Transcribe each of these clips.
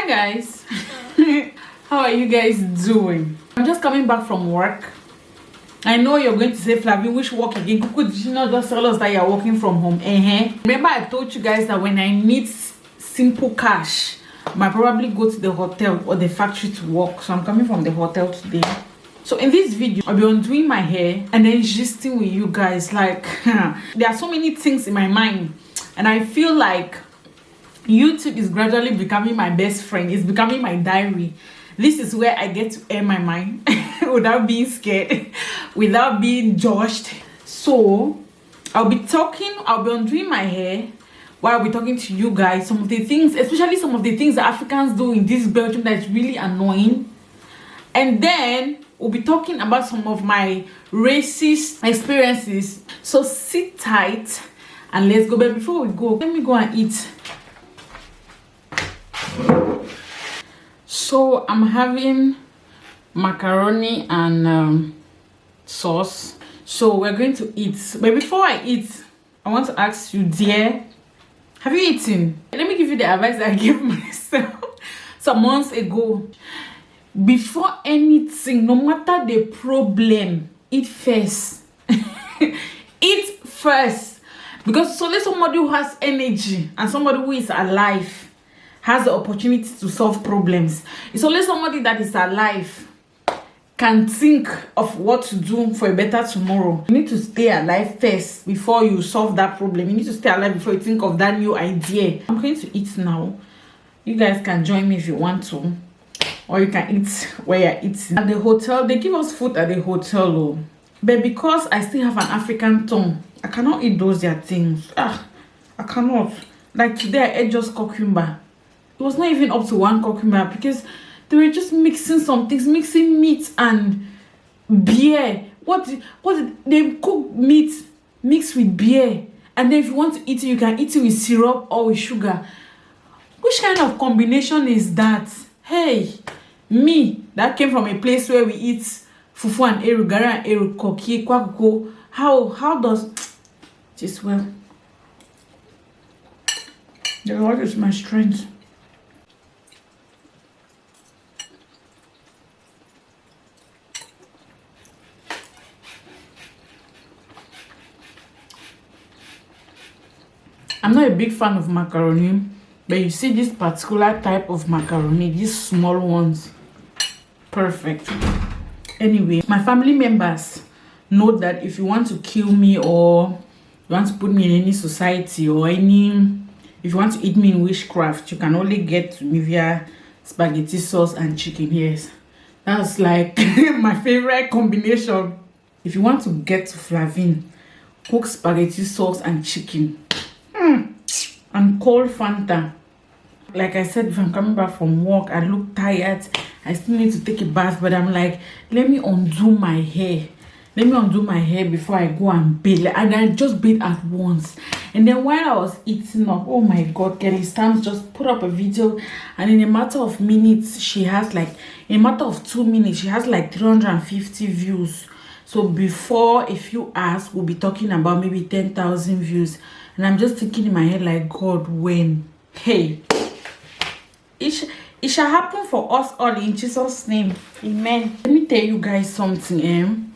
Hi guys. How are you guys doing? I'm just coming back from work. I know you're going to say, Flavie, which work again? Did you not just tell us that you're working from home? Remember I told you guys that when I need simple cash, I might probably go to the hotel or the factory to work. So I'm coming from the hotel today. So in this video, I'll be undoing my hair and then gisting with you guys. Like, there are so many things in my mind. And I feel like YouTube is gradually becoming my best friend. It's becoming my diary. This is where I get to air my mind without being scared, without being judged. So I'll be undoing my hair while I'll be talking to you guys some of the things, especially some of the things that Africans do in this Belgium that is really annoying. And then we'll be talking about some of my racist experiences. So sit tight and let's go. But before we go, let me go and eat. So I'm having macaroni and sauce. So we're going to eat. But before I eat, I want to ask you, dear, have you eaten? Let me give you the advice that I gave myself some months ago. Before anything, no matter the problem, eat first. Eat first. Because it's only somebody who has energy and somebody who is alive has the opportunity to solve problems. It's only somebody that is alive can think of what to do for a better tomorrow. You need to stay alive first before you solve that problem. You need to stay alive before you think of that new idea. I'm going to eat now. You guys can join me if you want to. Or you can eat where you're eating. At the hotel, they give us food at the hotel. Oh. But because I still have an African tongue, I cannot eat those their things. I cannot. Like today, I ate just cucumber. It was not even up to one cucumber because they were just mixing some things, mixing meat and beer. What they cook meat mixed with beer, and then if you want to eat it, you can eat it with syrup or with sugar. Which kind of combination is that? Hey, me that came from a place where we eat fufu and eru, gara and eru, koki, kwakuko. How does this? Well, the Lord is my strength. I'm not a big fan of macaroni, but you see this particular type of macaroni, these small ones, perfect. Anyway, my family members know that if you want to kill me or you want to put me in any society or if you want to eat me in witchcraft, you can only get to me via spaghetti sauce and chicken. Yes, that's like my favorite combination. If you want to get to Flavine, cook spaghetti sauce and chicken. And cold Fanta. Like I said, if I'm coming back from work, I look tired, I still need to take a bath, but I'm like, let me undo my hair. Let me undo my hair before I go and bathe. And I just bathe at once. And then while I was eating up, oh my God, Kelly Stamps just put up a video, and in a matter of minutes, she has like, in a matter of 2 minutes, she has like 350 views. So before a few hours, we'll be talking about maybe 10,000 views. And I'm just thinking in my head like, God, when? Hey, it shall happen for us all in Jesus' name. Amen. Let me tell you guys something.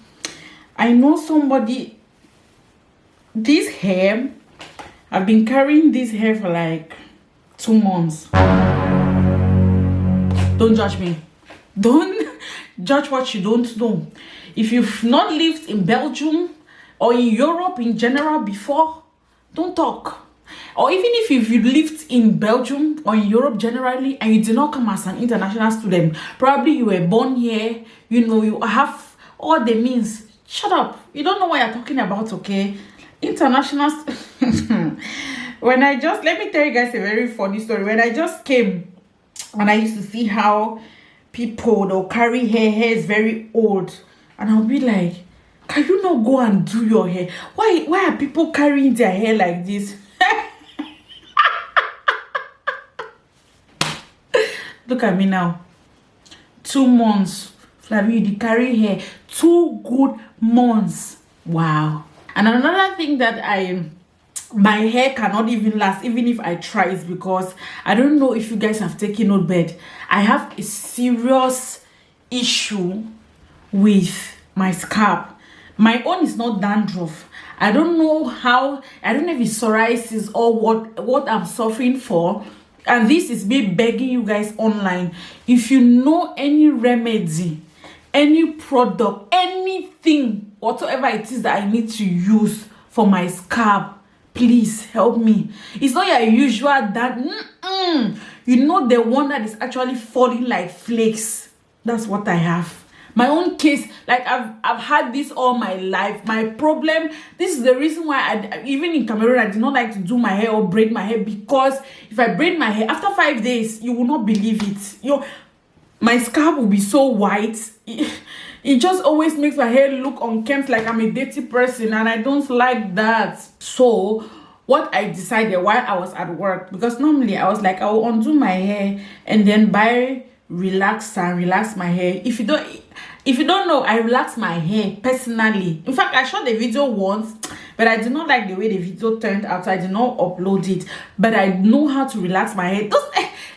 I know somebody, this hair, I've been carrying this hair for like 2 months. Don't judge me. Don't judge what you don't know. If you've not lived in Belgium or in Europe in general before, don't talk. Or even if you lived in Belgium or in Europe generally and you did not come as an international student, probably you were born here, you know, you have all the means. Shut up. You don't know what you're talking about, okay? International. Let me tell you guys a very funny story. When I just came and I used to see how people, they'll carry hair is very old. And I'll be like, can you not go and do your hair? Why are people carrying their hair like this? Look at me now. 2 months. Flavie, you carry hair. 2 good months. Wow. And another thing that my hair cannot even last even if I try it, because I don't know if you guys have taken note, but I have a serious issue with my scalp. My own is not dandruff. I don't know how, I don't know if it's psoriasis or what I'm suffering for. And this is me begging you guys online, if you know any remedy, any product, anything whatsoever it is that I need to use for my scalp, please help me. It's not your usual that you know, the one that is actually falling like flakes. That's what I have. My own case, like I've had this all my life. My problem, this is the reason why I, even in Cameroon, I did not like to do my hair or braid my hair, because if I braid my hair after 5 days, you will not believe it. My scalp will be so white. It just always makes my hair look unkempt, like I'm a dirty person, and I don't like that. So what I decided while I was at work, because normally I was like, I will undo my hair and then buy relaxer and relax my hair. If you don't know, I relax my hair personally. In fact, I shot the video once, but I did not like the way the video turned out, so I did not upload it. But I know how to relax my hair. Those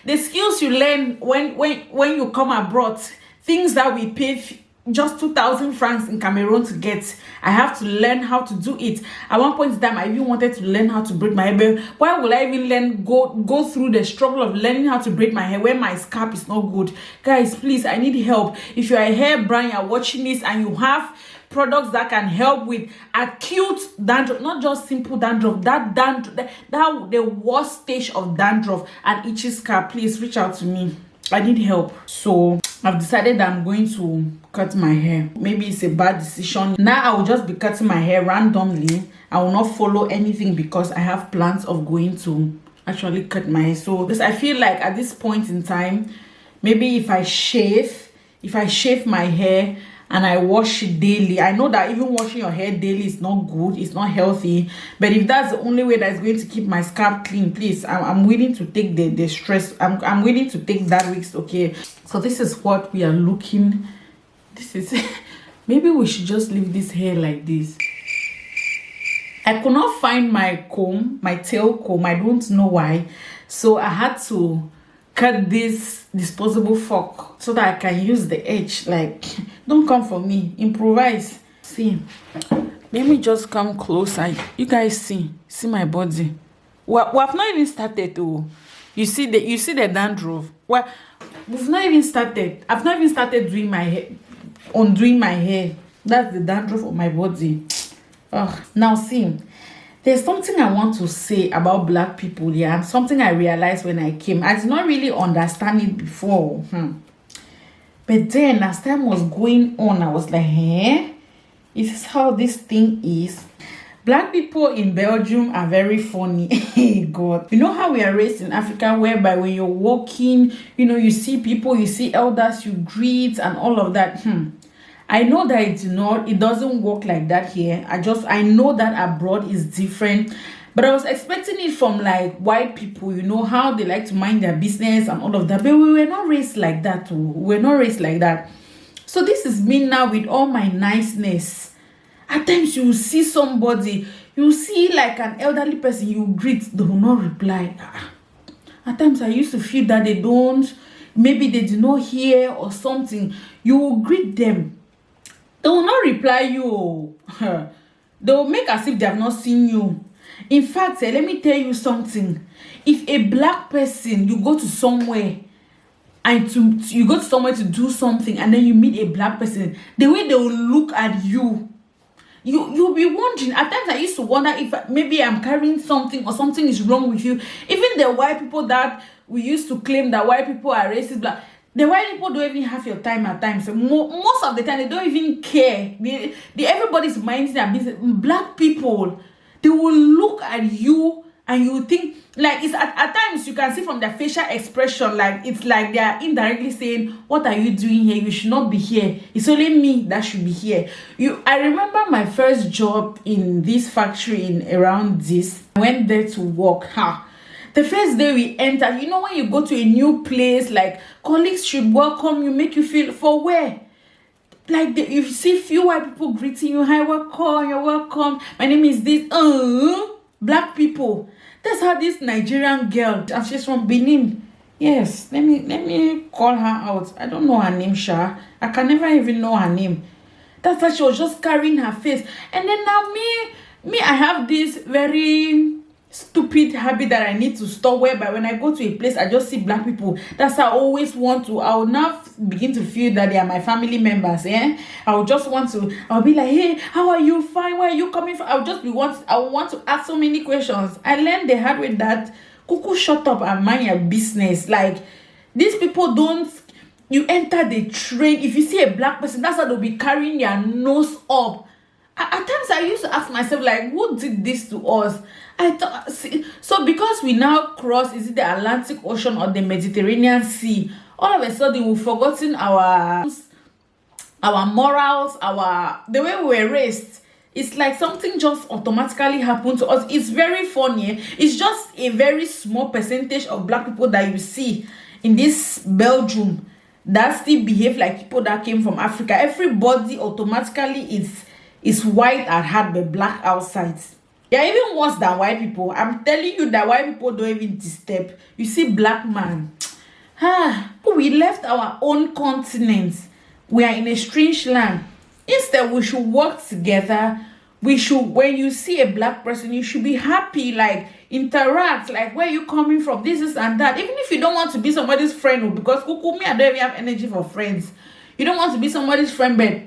the skills you learn when you come abroad, things that we pay just 2,000 francs in Cameroon to get, I have to learn how to do it. At one point in time, I even wanted to learn how to braid my hair. But why would I even go through the struggle of learning how to braid my hair when my scalp is not good? Guys, please, I need help. If you're a hair brand, you're watching this and you have products that can help with acute dandruff, not just simple dandruff, that the worst stage of dandruff and itchy scalp, please reach out to me. I need help. So I've decided that I'm going to cut my hair. Maybe it's a bad decision. Now I will just be cutting my hair randomly. I will not follow anything because I have plans of going to actually cut my hair. So because I feel like at this point in time, maybe if I shave my hair and I wash it daily, I know that even washing your hair daily is not good, it's not healthy, but if that's the only way that's going to keep my scalp clean, please, I'm willing to take the stress. I'm willing to take that risk. Okay, so this is what we are looking. This is maybe we should just leave this hair like this. I could not find my comb, my tail comb. I don't know why, so I had to cut this disposable fork so that I can use the edge. Like, don't come for me, improvise. See, let me just come closer. You guys see my body. Well, we have not even started to. You see the dandruff. Well, we've not even started. I've not even started doing my hair, undoing my hair. That's the dandruff of my body. Now see, there's something I want to say about black people, yeah, and something I realized when I came. I did not really understand it before. But then as time was going on, I was like, is this how this thing is? Black people in Belgium are very funny. God. You know how we are raised in Africa, whereby when you're walking, you know, you see people, you see elders, you greet and all of that. I know that it doesn't work like that here. I know that abroad is different, but I was expecting it from like white people, you know, how they like to mind their business and all of that. But we were not raised like that. We were not raised like that. So this is me now with all my niceness. At times you see somebody, you see like an elderly person, you greet, they will not reply. At times I used to feel that maybe they did not hear or something. You will greet them. They will not reply you. They will make as if they have not seen you. In fact, let me tell you something. If a black person, you go to somewhere to do something, and then you meet a black person, the way they will look at you, you'll be wondering. At times I used to wonder if maybe I'm carrying something or something is wrong with you. Even the white people that we used to claim that white people are racist, black, the white people don't even have your time at times. So most of the time, they don't even care. Everybody's minding their business. Black people, they will look at you and you think, like, it's at times you can see from their facial expression, like it's like they are indirectly saying, what are you doing here? You should not be here. It's only me that should be here. I remember my first job in this factory around this. I went there to work. The first day we entered, you know, when you go to a new place, like, colleagues should welcome you, make you feel, for where? Like, you see few white people greeting you, hi, welcome, you're welcome, my name is this. black people. That's how this Nigerian girl, and she's from Benin. Yes, let me call her out. I don't know her name, Sha. I can never even know her name. That's why she was just carrying her face. And then now I have this very stupid habit that I need to stop, whereby when I go to a place I just see black people. That's how I always want to. I will now begin to feel that they are my family members. I'll be like, hey, how are you? Fine, where are you coming from? I will want to ask so many questions. I learned the hard way that cuckoo, shut up and mind your business. Like, these people don't. You enter the train, if you see a black person, that's how they'll be carrying their nose up. At times I used to ask myself, like, who did this to us? So because we now cross, is it the Atlantic Ocean or the Mediterranean Sea, all of a sudden we've forgotten our morals, the way we were raised. It's like something just automatically happened to us. It's very funny. It's just a very small percentage of black people that you see in this Belgium that still behave like people that came from Africa. Everybody automatically is white at heart but black outside. They're even worse than white people. I'm telling you that white people don't even disturb. You see black man. We left our own continent. We are in a strange land. Instead, we should work together. When you see a black person, you should be happy, like interact, like where you coming from, this is and that. Even if you don't want to be somebody's friend, because me, I don't even have energy for friends. You don't want to be somebody's friend, but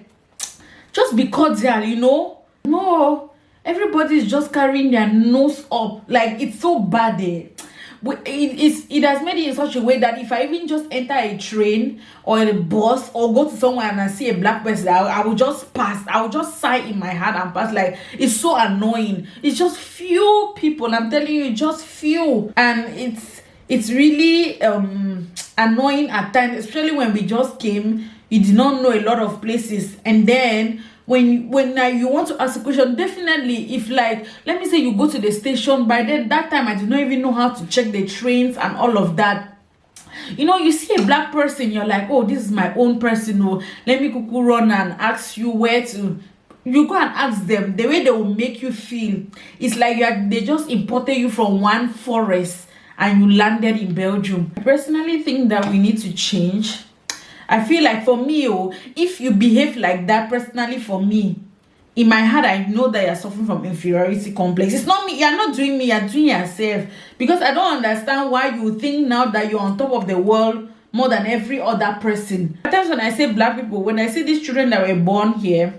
just be cordial, No, everybody is just carrying their nose up. Like, it's so bad. It has made it in such a way that if I even just enter a train or a bus or go to somewhere and I see a black person, I will just pass. I will just sigh in my heart and pass. Like, it's so annoying. It's just few people. I'm telling you, just few. And it's really annoying at times, especially when we just came. You did not know a lot of places, and then when you want to ask a question, definitely, if, like, let me say you go to the station, by then that time I did not even know how to check the trains and all of that. You see a black person, you're like, oh, this is my own person. Oh, let me cuckoo run and ask you where to. You go and ask them. The way they will make you feel, it's like they just imported you from one forest and you landed in Belgium. I personally think that we need to change. I feel like, for me, if you behave like that, personally, for me, in my heart, I know that you're suffering from inferiority complex. It's not me. You're not doing me. You're doing yourself. Because I don't understand why you think now that you're on top of the world more than every other person. Sometimes when I say black people, when I see these children that were born here,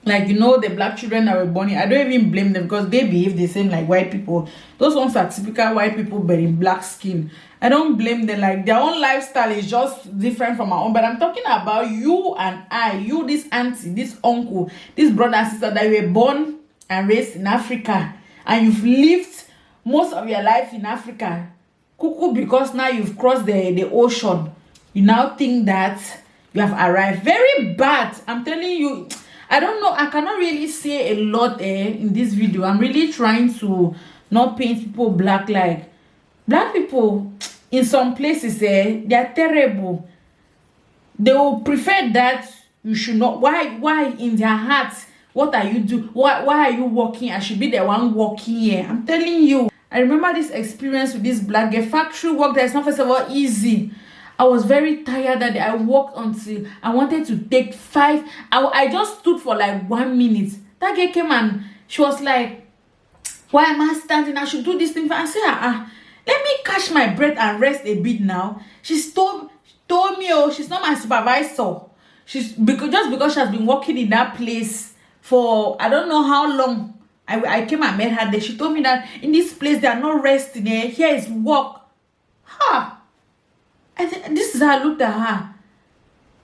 like, the black children that were born here, I don't even blame them, because they behave the same like white people. Those ones are typical white people but in black skin. I don't blame them. Like, their own lifestyle is just different from our own. But I'm talking about you and you, this auntie, this uncle, this brother and sister that were born and raised in Africa, and you've lived most of your life in Africa. Cuckoo, because now you've crossed the ocean, you now think that you have arrived. Very bad. I'm telling you. I don't know. I cannot really say a lot in this video. I'm really trying to not paint people black. Like, black people in some places, they are terrible. They will prefer that you should not. Why in their hearts? What are you doing? Why are you walking? I should be the one walking here. I'm telling you. I remember this experience with this black girl. Factory work, that's not, first of all, easy. I was very tired that day. I walked until I wanted to take 5. I just stood for like 1 minute. That girl came and she was like, why am I standing? I should do this thing. I said, let me catch my breath and rest a bit now. She told me, she's not my supervisor. Just because she has been working in that place for I don't know how long. I came and met her there. She told me that in this place they are not resting. Here is work. This is how I looked at her.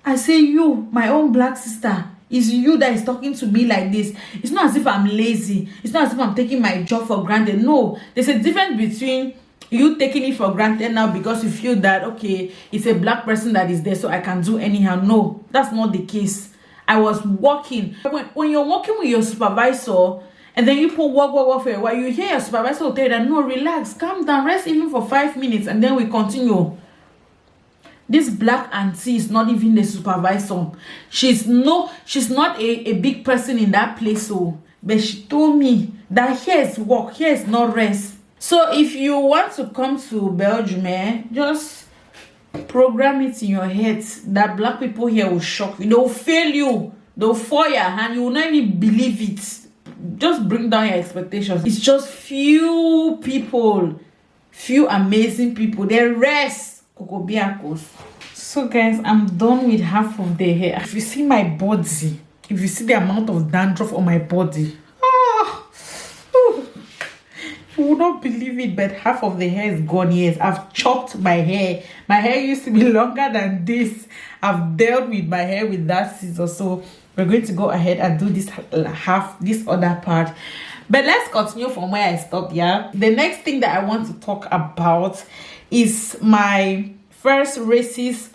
I say, you, my own black sister, it's you that is talking to me like this. It's not as if I'm lazy. It's not as if I'm taking my job for granted. No, there's a difference between you taking it for granted now because you feel that, okay, it's a black person that is there, so I can do anyhow. No, that's not the case. I was working. When you're working with your supervisor, and then you put work for a while, you hear your supervisor will tell you that, no, relax, calm down, rest even for 5 minutes, and then we continue. This black auntie is not even the supervisor. She's not a big person in that place. So but she told me that here is work, here is not rest. So if you want to come to Belgium, just program it in your head that black people here will shock you. They'll fail you, they'll fire, and you will not even believe it. Just bring down your expectations. It's just few people, few amazing people. The rest, kokobiakos. So guys, I'm done with half of the hair. If you see my body, if you see the amount of dandruff on my body, you will not believe it, but half of the hair is gone. Yes, I've chopped my hair. My hair used to be longer than this. I've dealt with my hair with that scissor. So we're going to go ahead and do this this other part. But let's continue from where I stopped. Yeah, the next thing that I want to talk about is my first racist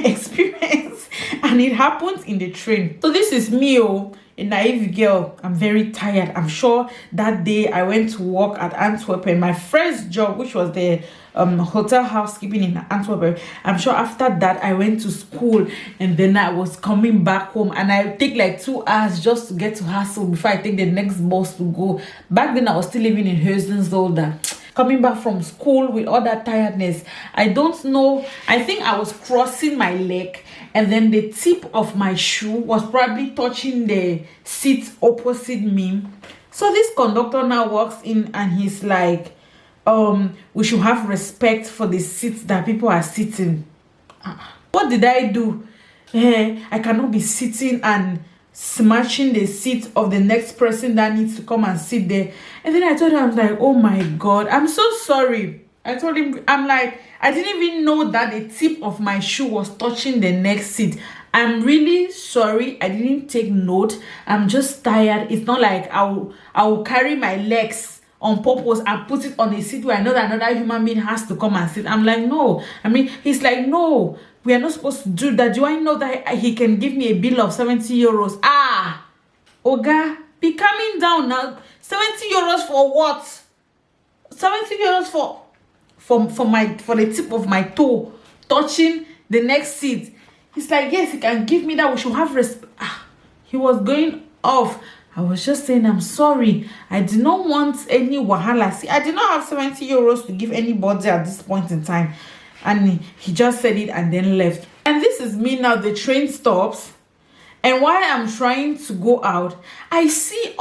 experience, and it happened in the train. So this is me, a naive girl. I'm very tired. I'm sure that day I went to work at Antwerp, my first job, which was the hotel housekeeping in Antwerp. I'm sure after that I went to school, and then I was coming back home, and I take like 2 hours just to get to Hassel before I take the next bus to go. Back then I was still living in Heusden-Zolder. Coming back from school with all that tiredness, I don't know, I think I was crossing my leg, and then the tip of my shoe was probably touching the seat opposite me. So this conductor now walks in, and he's like, we should have respect for the seats that people are sitting. What did I do? I cannot be sitting and smashing the seat of the next person that needs to come and sit there. And then I told him, I was like, oh my God, I'm so sorry. I told him, I'm like, I didn't even know that the tip of my shoe was touching the next seat. I'm really sorry. I didn't take note. I'm just tired. It's not like I will carry my legs on purpose and put it on a seat where I know that another human being has to come and sit. I'm like, no. I mean, he's like, no, we are not supposed to do that. Do I know that he can give me a bill of 70 euros? Oga, be coming down now. 70 euros for what? 70 euros for the tip of my toe touching the next seat. He's like, yes, he can give me that. We should have respect. He was going off. I was just saying, I'm sorry. I did not want any wahala. See, I did not have 70 euros to give anybody at this point in time. And he just said it and then left. And this is me now. The train stops. And while I'm trying to go out, I see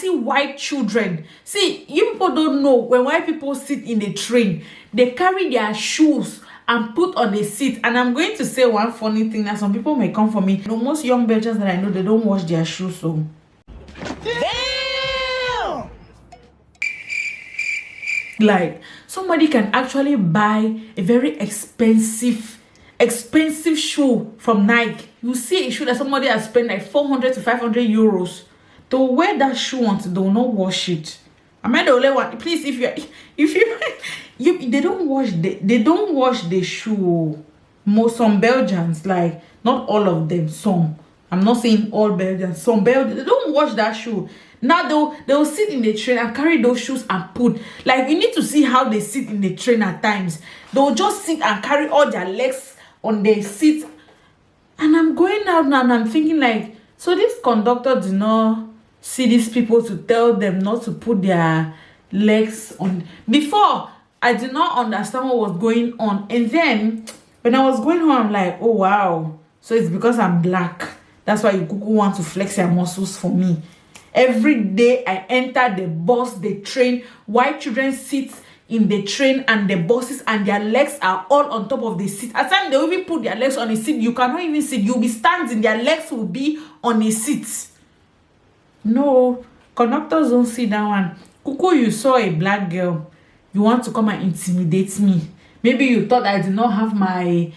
white children. See, you people don't know, when white people sit in the train, they carry their shoes and put on the seat. And I'm going to say one funny thing that some people may come for me. Most young Belgians that I know, they don't wash their shoes. So damn! Like, somebody can actually buy a very expensive shoe from Nike. You see a shoe that somebody has spent like 400 to 500 euros to wear that shoe until they will not wash it. Am I the only one? Please, they don't wash the shoe. Some Belgians, like, not all of them, some. I'm not saying all Belgians. Some Belgians, they don't wash that shoe. Now they'll sit in the train and carry those shoes and put. Like, you need to see how they sit in the train at times. They'll just sit and carry all their legs on their seat. And I'm going out now and I'm thinking, like, so this conductor did not see these people to tell them not to put their legs on. Before, I did not understand what was going on. And then when I was going home, I'm like, oh wow, so it's because I'm black. That's why you want to flex your muscles for me. Every day I enter the bus, the train, white children sit in the train and the buses, and their legs are all on top of the seat. At times they will even put their legs on a seat. You cannot even sit. You'll be standing. Their legs will be on a seat. No, conductors don't sit that one. Kuku, you saw a black girl. You want to come and intimidate me. Maybe you thought I did not have a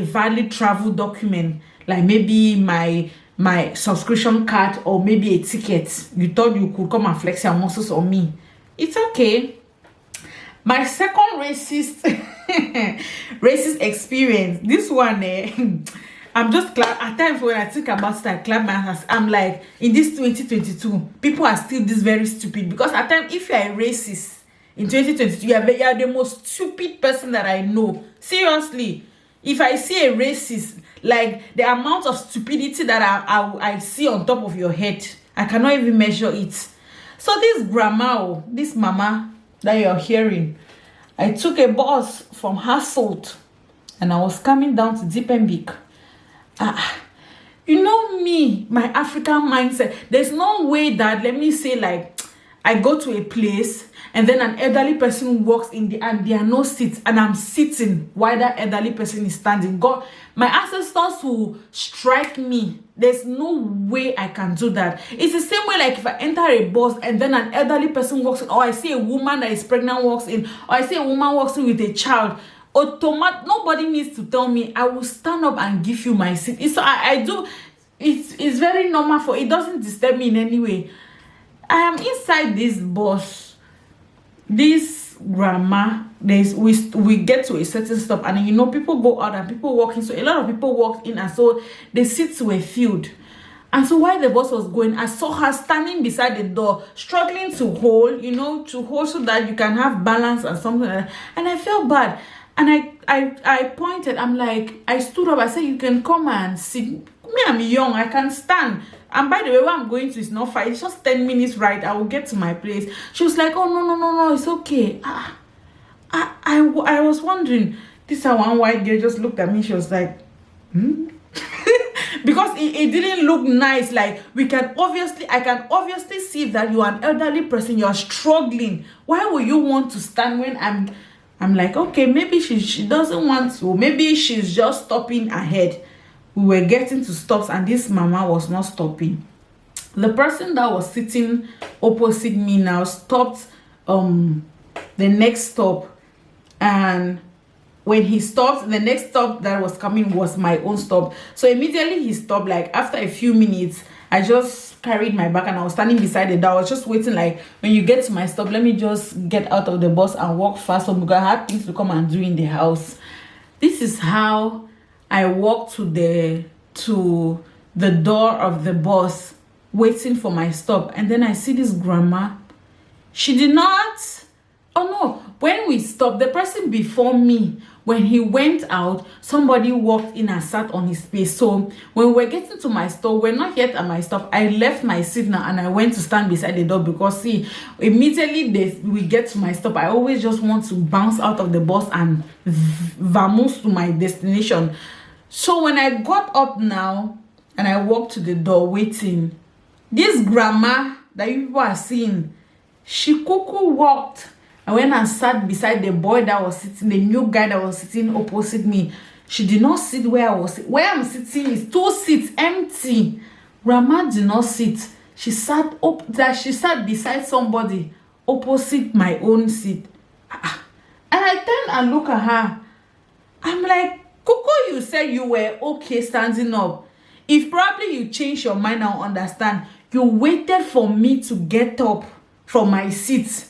valid travel document, like maybe my subscription card or maybe a ticket. You thought you could come and flex your muscles on me. It's okay. My second racist experience. This one, I'm just clap. At times when I think about it, I clap my hands. I'm like, in this 2022, people are still this very stupid. Because at times, if you are a racist in 2022, you are the most stupid person that I know. Seriously. If I see a racist, like the amount of stupidity that I see on top of your head, I cannot even measure it. So this grandma, this mama that you're hearing, I took a bus from Hasselt and I was coming down to Diepenbeek. You know me, my African mindset. There's no way that, let me say, like, I go to a place and then an elderly person walks in and there are no seats and I'm sitting while that elderly person is standing. God, my ancestors will strike me. There's no way I can do that. It's the same way like if I enter a bus and then an elderly person walks in, or I see a woman that is pregnant walks in, or I see a woman walks in with a child, nobody needs to tell me. I will stand up and give you my seat. I do. It's very normal. For it doesn't disturb me in any way. I am inside this bus. This grandma, we get to a certain stop, and you know people go out and people walk in. So a lot of people walked in, and so the seats were filled. And so while the bus was going, I saw her standing beside the door, struggling to hold, so that you can have balance and something like that. And I felt bad. And I pointed, I'm like, I stood up, I said, you can come and sit. Me, I'm young, I can stand. And by the way, where I'm going to is not far. It's just 10 minutes ride. I will get to my place. She was like, oh, no, it's okay. I was wondering. This one white girl just looked at me. She was like, because it didn't look nice. Like, I can obviously see that you are an elderly person. You are struggling. Why would you want to stand when I'm like, okay, maybe she doesn't want to. Maybe she's just stopping ahead. We were getting to stops and this mama was not stopping. The person that was sitting opposite me now stopped the next stop, and when he stopped, the next stop that was coming was my own stop. So immediately he stopped. Like after a few minutes, I just carried my bag and I was standing beside the door. I was just waiting, like, when you get to my stop, let me just get out of the bus and walk fast because I had things to come and do in the house. This is how I walked to the door of the bus, waiting for my stop. And then I see this grandma. She did not. Oh no, when we stopped, the person before me, when he went out, somebody walked in and sat on his space. So when we're getting to my stop, we're not yet at my stop. I left my seat now and I went to stand beside the door because see, immediately we get to my stop, I always just want to bounce out of the bus and vamoose to my destination. So when I got up now and I walked to the door waiting, this grandma that you people are seeing, she walked. I went and sat beside the boy that was sitting, the new guy that was sitting opposite me. She did not sit where I was. Where I'm sitting is 2 seats empty. Grandma did not sit. She sat beside somebody opposite my own seat. And I turned and look at her. I'm like, Coco, you said you were okay standing up. If probably you changed your mind, I'll understand. You waited for me to get up from my seat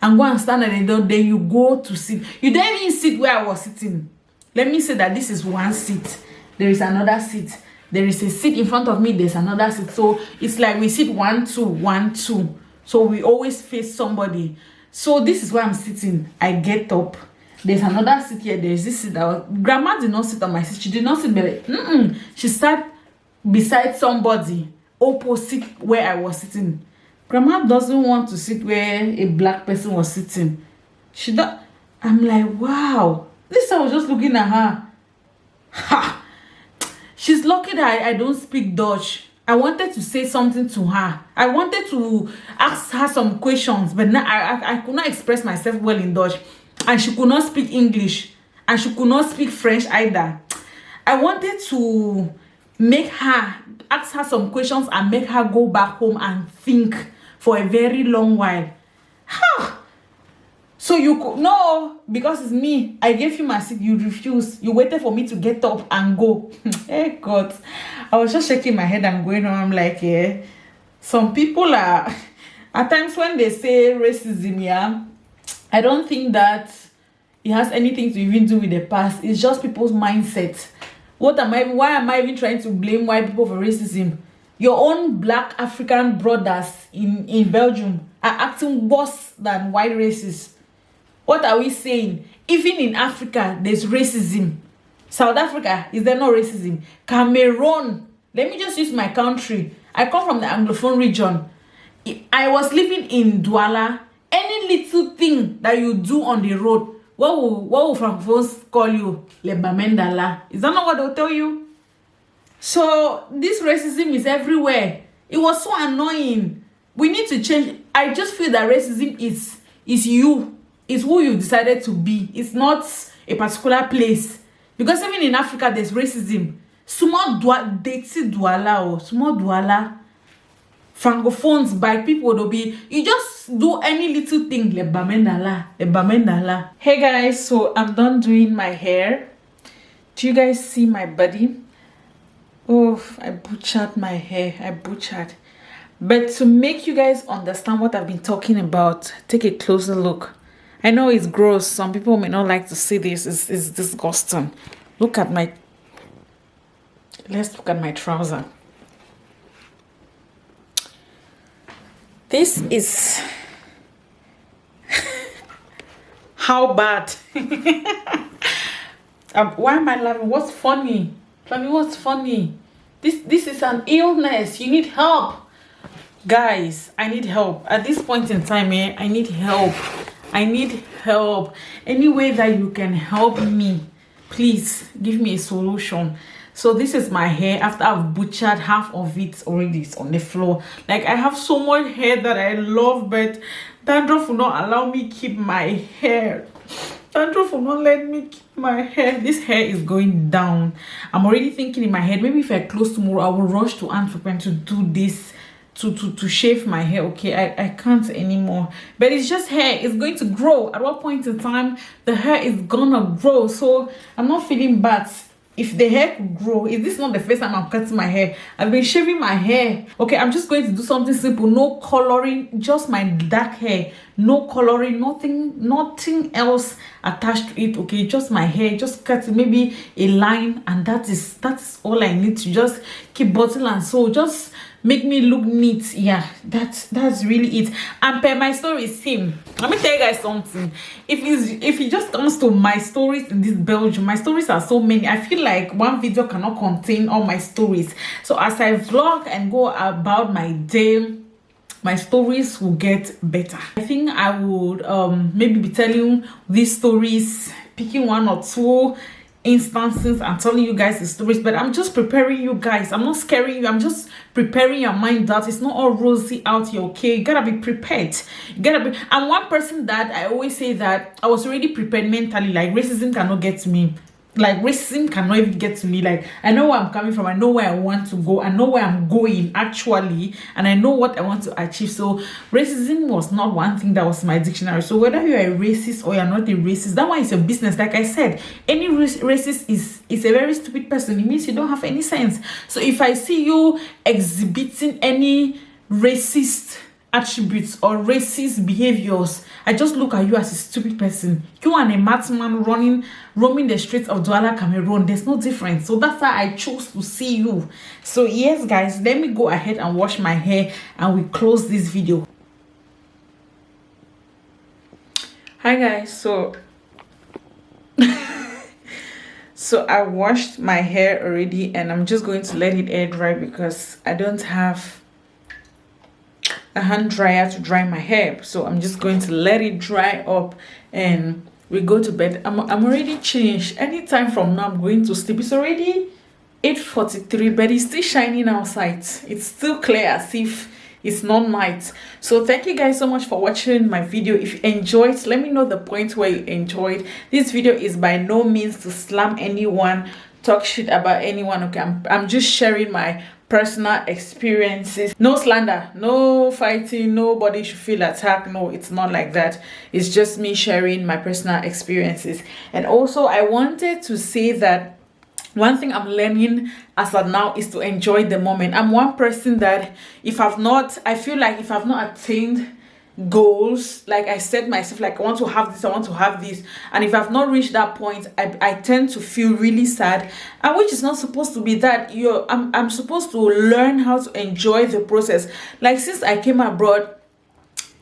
and go and stand at the door, then you go to sit. You didn't even sit where I was sitting. Let me say that this is one seat. There is another seat. There is a seat in front of me. There's another seat. So it's like we sit 1, 2, 1, 2. So we always face somebody. So this is where I'm sitting. I get up. There's another seat here. There's this seat. Grandma did not sit on my seat. She did not sit there. She sat beside somebody opposite where I was sitting. Grandma doesn't want to sit where a black person was sitting. I'm like, wow. I was just looking at her. Ha! She's lucky that I don't speak Dutch. I wanted to say something to her. I wanted to ask her some questions, but now I could not express myself well in Dutch. And she could not speak English. And she could not speak French either. I wanted to ask her some questions and make her go back home and think for a very long while. So you could, no, because it's me. I gave you my seat. You refused. You waited for me to get up and go. Hey, God. I was just shaking my head and going on. I'm like, yeah. Some people are, at times when they say racism, yeah, I don't think that it has anything to even do with the past. It's just people's mindset. Why am I even trying to blame white people for racism? Your own black African brothers in Belgium are acting worse than white racists. What are we saying? Even in Africa, there's racism. South Africa, is there no racism? Cameroon, let me just use my country. I come from the Anglophone region. I was living in Douala. Any little thing that you do on the road, what will Francophones call you? Le Bamendala. Is that not what they'll tell you? So this racism is everywhere. It was so annoying. We need to change. I just feel that racism is you. It's who you decided to be. It's not a particular place. Because even in Africa, there's racism. Small Douala, small Douala. Francophones by people will be, you just do any little thing, le bamendala. Hey guys, so I'm done doing my hair. Do you guys see my body? Oh, I butchered my hair. But to make you guys understand what I've been talking about, take a closer look. I know it's gross. Some people may not like to see this. It's disgusting. Let's look at my trouser. This is how bad. Why am I laughing? What's funny? Tell me what's funny. This is an illness. You need help. Guys, I need help. At this point in time, I need help. Any way that you can help me, please give me a solution. So this is my hair after I've butchered half of it already. It's on the floor. Like, I have so much hair that I love, but dandruff will not allow me keep my hair. Dandruff will not let me keep my hair. This hair is going down. I'm already thinking in my head, maybe if I close tomorrow, I will rush to Antwerp to do this, to shave my hair. Okay, I can't anymore. But it's just hair. It's going to grow. At what point in time, the hair is gonna grow. So I'm not feeling bad. If the hair could grow, is this not the first time I'm cutting my hair? I've been shaving my hair. Okay, I'm just going to do something simple. No coloring, just my dark hair. No coloring, nothing else attached to it. Okay, just my hair. Just cut maybe a line, and that's all I need to just keep bottle and sew. Just make me look neat. Yeah, that's really it. And per my stories, same. Let me tell you guys something. If it just comes to my stories in this Belgium, my stories are so many. I feel like one video cannot contain all my stories. So as I vlog and go about my day, my stories will get better. I think I would maybe be telling these stories, picking one or two instances and telling you guys the stories, but I'm just preparing you guys. I'm not scaring you. I'm just preparing your mind that it's not all rosy out here. Okay, you gotta be prepared. I'm one person that I always say that I was already prepared mentally. Like, racism cannot get to me. Like, racism cannot even get to me. Like, I know where I'm coming from. I know where I want to go. I know where I'm going actually, and I know what I want to achieve. So racism was not one thing that was in my dictionary. So whether you're a racist or you're not a racist, that one is your business. Like I said, any racist is a very stupid person. It means you don't have any sense. So if I see you exhibiting any racist attributes or racist behaviors, I just look at you as a stupid person. You and a madman roaming the streets of Douala, Cameroon. There's no difference. So that's why I chose to see you. So yes, guys, let me go ahead and wash my hair and we close this video. Hi guys, so I washed my hair already and I'm just going to let it air dry because I don't have a hand dryer to dry my hair. So I'm just going to let it dry up and we go to bed. I'm already changed. Anytime from now I'm going to sleep. It's already 8:43, but it's still shining outside. It's still clear as if it's not night. So thank you guys so much for watching my video. If you enjoyed, let me know the point where you enjoyed. This video is by no means to slam anyone, talk shit about anyone. Okay, I'm just sharing my personal experiences. No slander, no fighting, nobody should feel attacked. No, it's not like that. It's just me sharing my personal experiences. And also I wanted to say that one thing I'm learning as of now is to enjoy the moment. I'm one person that I feel like if I've not attained goals, like I said myself, like I want to have this, I want to have this, and if I've not reached that point, I tend to feel really sad, and which is not supposed to be that. I'm supposed to learn how to enjoy the process. Like since I came abroad,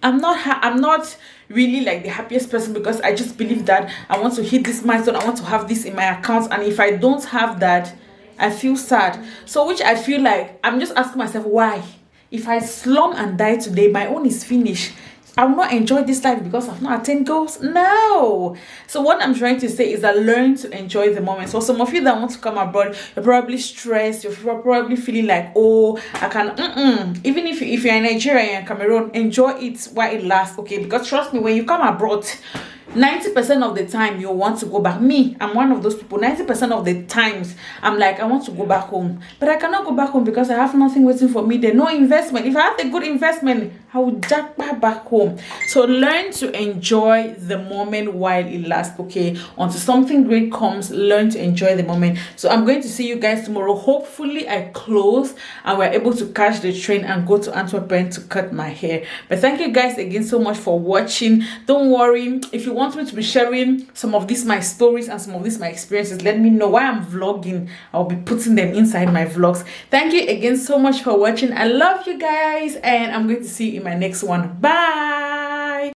I'm not really like the happiest person because I just believe that I want to hit this milestone, I want to have this in my account, and if I don't have that, I feel sad. So which I feel like I'm just asking myself, why? If I slum and die today, my own is finished. I will not enjoy this life because I've not attained goals. No. So what I'm trying to say is that learn to enjoy the moment. So some of you that want to come abroad, you're probably stressed. You're probably feeling like, oh, I can. Even if you're in Nigeria and Cameroon, enjoy it while it lasts. Okay, because trust me, when you come abroad, 90% of the time you want to go back. Me, I'm one of those people. 90% of the times I'm like, I want to go back home, but I cannot go back home because I have nothing waiting for me there. No investment. If I have a good investment, I will jack back home. So learn to enjoy the moment while it lasts. Okay, until something great comes, learn to enjoy the moment. So I'm going to see you guys tomorrow. Hopefully I close and we're able to catch the train and go to Antwerp to cut my hair. But thank you guys again so much for watching. Don't worry, if you want me to be sharing some of these my stories and some of these my experiences, let me know. While I'm vlogging, I'll be putting them inside my vlogs. Thank you again so much for watching. I love you guys, and I'm going to see you in my next one. Bye.